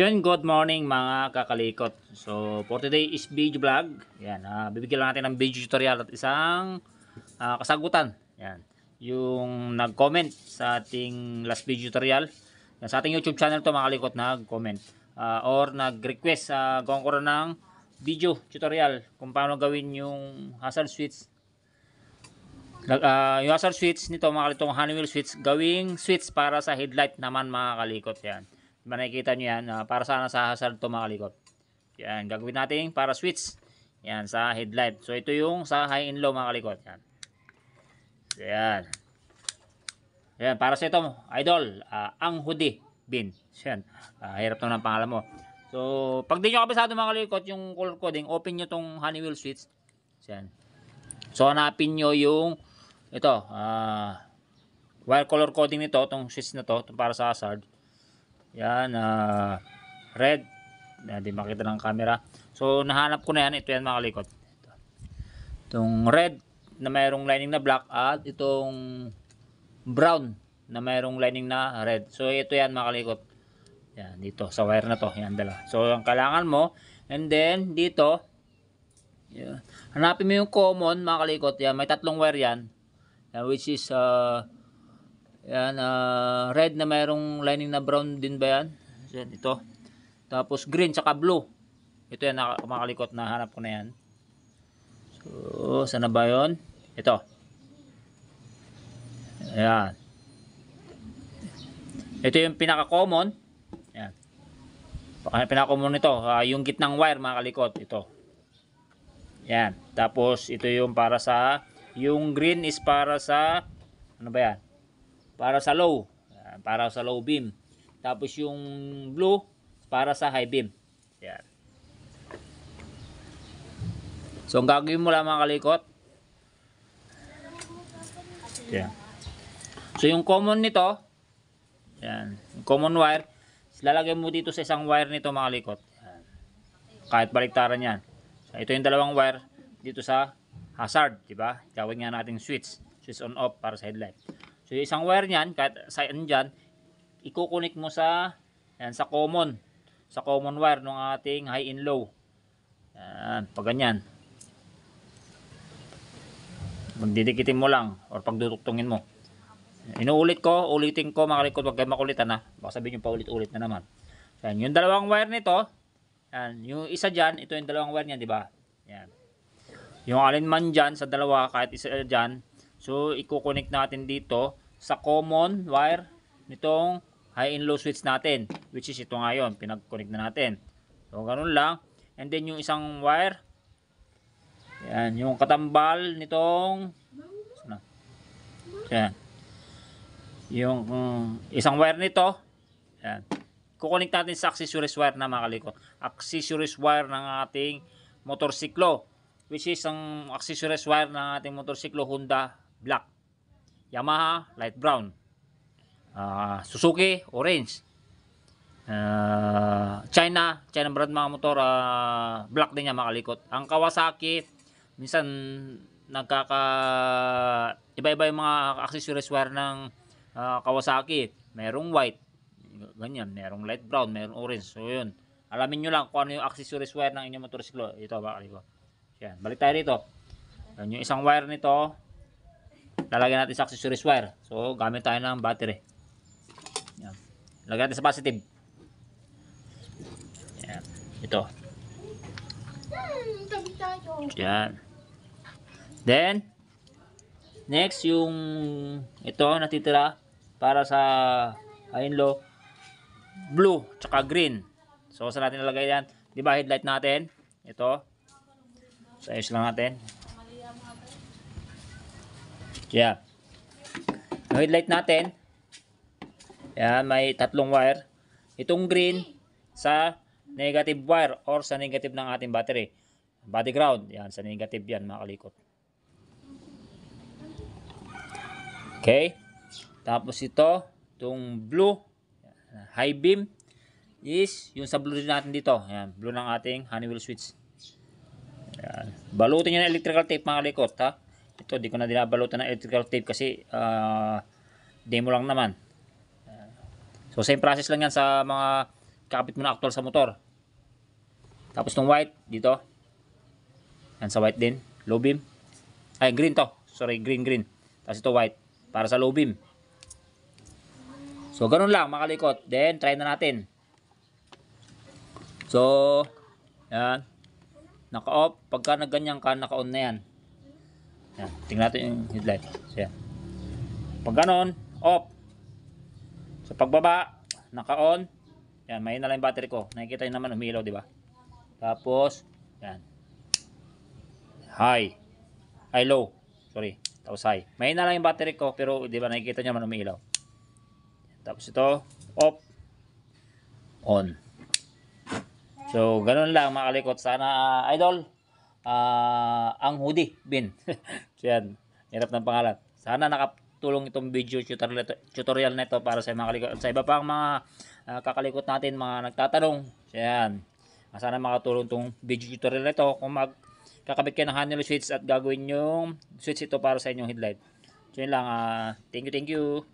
Ayun, good morning mga kakalikot. So, for today is video vlog. Yan, bibigyan lang natin ng video tutorial at isang kasagutan. Yan, yung nag-comment sa ating last video tutorial. Yan, sa ating YouTube channel to mga kalikot, nag-comment or nag-request gawin ko rin ng video tutorial kung paano gawin yung hazard switch. Yung hazard switch nito mga kalikot, Honeywell switch, gawing switch para sa headlight naman mga kalikot. Yan. Makikita nyo yan, para sana sa hazard to mga kalikot. Yan, gagawin natin para switch. Yan, sa headlight. So, ito yung sa high and low mga kalikot. Yan. Yan. Yan, para sa ito, idol, ang hoodie bin. Yan, hirap naman ang pangalan mo. So, pag di nyo kabisado mga kalikot, yung color coding, open nyo tong Honeywell switch. Yan. So, hanapin nyo yung, ito, wire color coding nito, itong switch na to, para sa hazard. Yan, red. Hindi makita ng camera. So, nahanap ko na yan. Ito yan mga kalikot. Itong red na mayroong lining na black at itong brown na mayroong lining na red. So, ito yan mga kalikot. Yan, dito. Sa wire na to. Yan, dala. So, ang kailangan mo. And then, dito. Yan. Hanapin mo yung common mga kalikot. Yan, may tatlong wire yan. Yan, which is, yan, red na mayroong lining na brown din ba yan? Yan, ito. Tapos green tsaka blue. Ito yan, mga kalikot, na hanap ko na yan. So, sana ba yun? Ito. Ayan. Ito yung pinaka-common. Ayan. Pinaka-common nito. Yung gitnang wire, mga kalikot. Ito. Ayan. Tapos, ito yung para sa, yung green is para sa, ano ba yan? Para sa low. Para sa low beam. Tapos yung blue para sa high beam. Yan. So ang gagawin mo lang mga kalikot. Yan. So yung common nito, yan, yung common wire, lalagay mo dito sa isang wire nito mga kalikot. Yan. Kahit baliktaran yan. So, ito yung dalawang wire dito sa hazard, di ba? Gawin nga natin switch on off para sa headlight. So, yung isang wire niyan, kahit saan dyan, ikukunik mo sa, yan, sa common wire ng ating high and low. Yan, pag ganyan. Magdidikitin mo lang, or pagdutuktungin mo. Ulitin ko, mga kalikot, huwag kayo makulitan ha. Baka sabihin nyo pa ulit-ulit na naman. Yan, yung dalawang wire nito, yan, yung isa dyan, ito yung dalawang wire niyan, di ba? Yan. Yung alin man dyan, sa dalawa, kahit isa dyan, so, ikukunik natin dito sa common wire nitong high and low switch natin. Which is ito nga yun. Pinag-connect na natin. So, ganun lang. And then, yung isang wire. Yan. Yung katambal nitong yan. Yung isang wire nito. Yan. Kukunik natin sa accessories wire na mga kalikot. Accessories wire ng ating motorsiklo. Which is ang accessories wire ng ating motorsiklo Honda black, Yamaha light brown, Suzuki orange, China brand mga motor, black din yan mga kalikot. Ang Kawasaki minsan iba-iba yung mga accessories wire ng Kawasaki. Merong white, ganyan, merong light brown, merong orange. So yun, alamin nyo lang kung ano yung accessories wire ng inyong motorsiklo. Ito mga kalikot. Yan, balik tayo dito. Yan, yung isang wire nito, lalagyan natin sa accessories wire. So, gamit tayo ng battery. Yan. Lagyan natin sa positive. Yan. Ito. Yan. Then, next, yung ito, natitira para sa high and low, blue, tsaka green. So, saan natin nalagay yan? Diba, headlight natin? Ito. So, ayos lang natin. Yeah. Yung headlight natin, yan, may tatlong wire. Itong green sa negative wire or sa negative ng ating battery. Body ground, yan, sa negative yan mga kalikot. Okay. Tapos ito, itong blue, high beam, is yung sa blue natin dito. Yan, blue ng ating Honeywell switch. Yan. Balutin nyo ng electrical tape mga kalikot ha. Ito, di ko na dinabalutan ng electrical tape kasi demo lang naman. So, same process lang yan sa mga kakabit mo na actual sa motor. Tapos tong white dito. Yan sa white din, low beam. Ay, green to. Sorry, green. Tapos ito white para sa low beam. So, ganun lang mga kalikot. Then, try na natin. So, yan. Naka-off. Pagka nagganyan ka, naka-on na yan. Yan. Tingnan natin yung headlight. So, yan. Pag ganon, off. So, pagbaba, naka-on. Yan, may na lang yung battery ko. Nakikita nyo naman, umilaw, di ba? Tapos, yan. High. Ay, low. Sorry. Tapos high. May na lang yung battery ko, pero di ba nakikita nyo naman umilaw. Tapos ito, off, on. So, ganun lang mga kalikot. Sana, idol, ang hoodie, bin. So, yan. Hirap ng pangalan. Sana nakatulong itong video tutorial na ito para sa mga kalikot. Sa iba pang mga kakalikot natin, mga nagtatanong. So, yan. Sana makatulong itong video tutorial na ito kung kakabit kayo ng Honeywell switch at gagawin yung switch ito para sa inyong headlight. So, yun lang. Thank you.